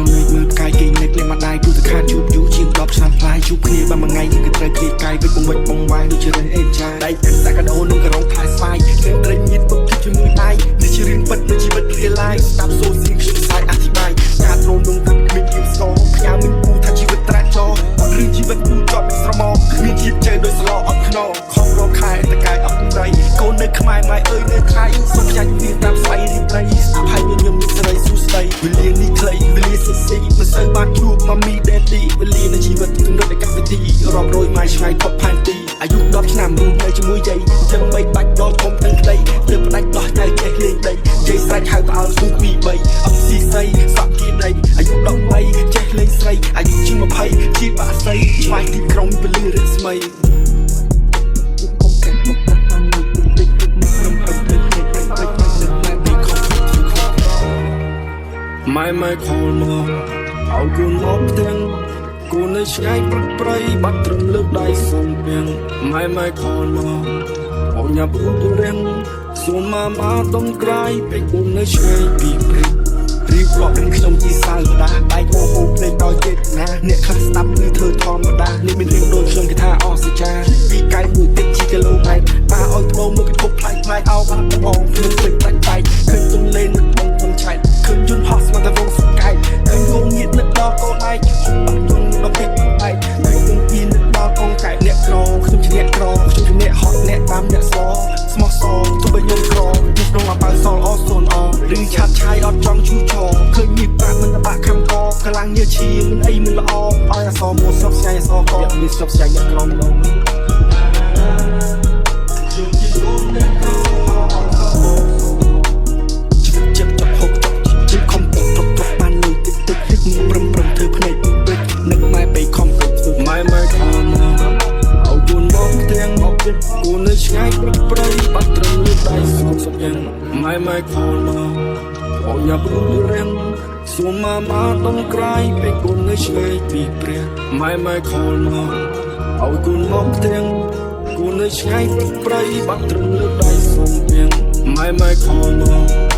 មើលកាយគេនឹកលេមកដៃទូទៅខាតជួបយូរជាង10ឆ្នាំផ្លាយជួបគ្នាបានមួយថ្ងៃយើងក៏ត្រូវគ្រាកាយវិចបង្វិចបងវាយដូចជារឿងអេចាដៃកាន់សាកាដូនឹងក៏រងផ្លាយស្វាយគេត្រេញញៀតពុកជាមួយដៃនេះជារឿងពិតនៃជីវិតរៀលឡាយស្ដាប់សូសៀងខ្ញុំផ្សាយអធិប្បាយការទ្រង់នឹងទឹកគ្មានយើងស្គរផ្ញើមិនគូថាជីវិតត្រាច់ចោអត់រឿងជីវិតគូជាប់មិនស្រមោគ្មានជាតិជើដោយស្លោអត់ខ្នងខំរកខែតកាយអត់កម្រៃកូននៅខ្មែរម៉ែអើយនៅខៃសុំចាញ់វាតាមស្វ័យរីត្រីអភ័យញញឹមមានសេរីសួស្ដីវេលានេះខ្លីវេលាស៊ីស៊ីមិនសូវបានជួបម៉ាមីដេឌីវេលានៃជីវិតទំនើបនៃកម្មវិធីរាប់រយម៉ាយឆ្ងាយផុតផែនទីអាយុ10ឆ្នាំរស់នៅជាមួយយាយចឹងបីបាច់ដល់ធំទាំងក្តីទើបផ្ដាច់ដោះទៅចេះលេងដីយាយស្រែកហៅផ្អើលស្ទូ2 3អត់ស៊ីស័យសក់គៀដីអាយុ13ចេះលេងស្រីអាយុជាង20ជាបាក់ស័យឆ្វាយទីក្រុងពលឺរស្មីម៉ែខលមកឲ្យគូនមកផ្ទាំងគូននៅឆ្ងាយព្រឹកព្រៃបាត់ត្រឹមលើកដៃសុំពីងម៉ែខលមកអោញ៉ាប់រូបរៀងសុំមកដុំក្រៃពេលគូននៅឆ្ងាយពីព្រៃរៀបរាប់នឹងខ្ញុំជាសៅដាដៃអូហូភ្លេចដល់ចេតនាអ្នកខ្លះស្ដាប់គឺធ្វើធម្មតានេះមានរឿងដូចខ្ញុំគេថាអស្ចារ្យពីកាយមួយទឹកជាគីឡូម៉ែត្រប៉ាឲ្យប្រូមកពិភពផ្លាយផ្លាយអោបាត់បងភ្លេចពេញដាច់បែកឃើញទុំលេងបងខ្ញុំឆែកឃើញយន្តហោះស្មាតវងស្កាយឃើញងងៀតនឹកដល់កូនឯងហុកបាក់យន្តដល់ពេកបែកឃើញទុំពីនឹកដល់កូនកែអ្នកក្រខ្ញុំជាអ្នកក្រខ្ញុំជាអ្នកហត់អ្នកតាមអ្នកសស្មោះសរទោះបីខ្ញុំក្រពីក្នុងអាប៉ៅសលអសូនអឬឆាត់ឆាយអត់ចង់ឈូឆឃើញមានប្រាក់មិនបាក់ខំកកម្លាំងញើឈាមមិនអីមិនល្អឲ្យអសមកសពស្ញាយអសកមានសពស្ញាយអ្នកក្រម្ដងគូនៅឆ្ងាយព្រឹកព្រៃបាត់ត្រឹមលើដៃសុំសុំយ៉ាងម៉ែខលមកអូយ៉ាប់រូបរៀងសុំមកដុំក្រៃពេលគូនៅឆ្ងាយពីព្រះម៉ែខលមកឲ្យគូនមកផ្ទាំងគូនៅឆ្ងាយព្រឹកព្រៃបាត់ត្រឹមលើដៃសុំយ៉ាងម៉ែខលមក